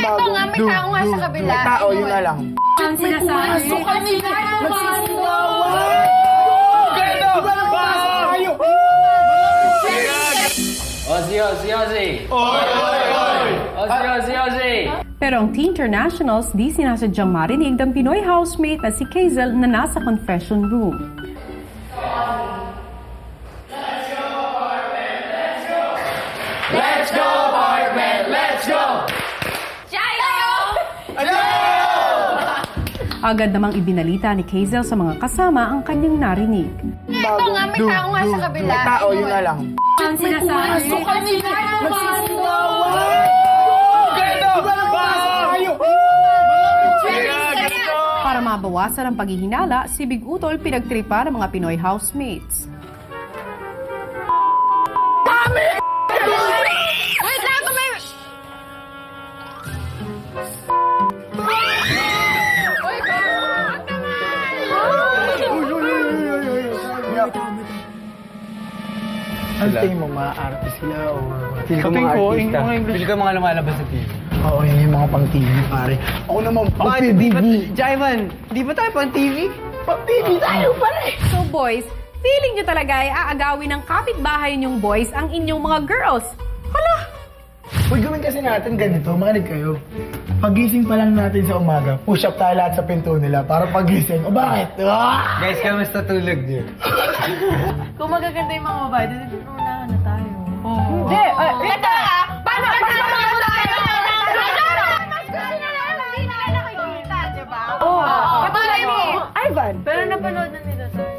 Ito nga, may tao nga sa kabila. May tao, yun na lang. Ang sinasabi. kanina! Nagsisigawan! Ganito! Kayo! Ozzy, Ozzy, Ozzy! Ozzy, Ozzy, Ozzy! Pero ang Teen Internationals di sinasadyang marinig ng Pinoy housemate na si Kazel na nasa confession room. Let's go, Bartman! Let's go! Agad namang ibinalita ni Kazel sa mga kasama ang kanyang narinig. Ito nga, may tao nga sa kabila. May tao, yun na lang. Ang sinasabi. kanina! Nagsisigawan! Ganito! Kayo! Para mabawasan ang paghihinala, si Big Utol pinagtripa ng mga Pinoy housemates. Wait lang, may... Ang tingin mo, maaarte sila o... Feel ko Tingin mga ko, artista. yung mga English. Pili ko mga lumalabas sa TV. Oo, yun yung mga pang TV, pare. Ako naman, pang Bakit? TV. Jaivan, di ba tayo pang TV? Pang TV tayo, pare! So boys, feeling nyo talaga ay aagawin ng kapitbahay niyong boys ang inyong mga girls. Hala! Uy, gawin kasi natin ganito, makinig kayo. Pagising pa lang natin sa umaga, push up tayo lahat sa pinto nila para pagising. O bakit? Ah! Guys, kamusta tulog niyo? Kung magaganda yung mga babae, dito unahan na tayo. Hindi! Ito ah! Paano tayo? Hindi na kayo nakikita, diba? Oo. Katulad ni Ivan. Pero napanood na nila tayo.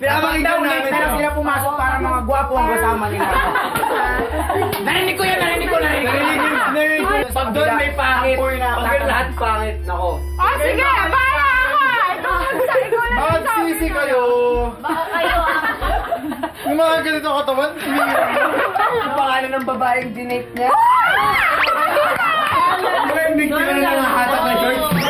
Pinapakita namin na sila pumasok para mga gwapo ang kasama nila. Narinig ko yan! Narinig ko! Pag doon may pangit, pag lahat pangit, nako. Oh, sige! Para ako! Ikaw lang Magsisi kayo! Baka kayo ah. Yung mga ganito katawan, Ang pangalan ng babaeng dinate niya? Yung bigyan na lang ang hatak na George.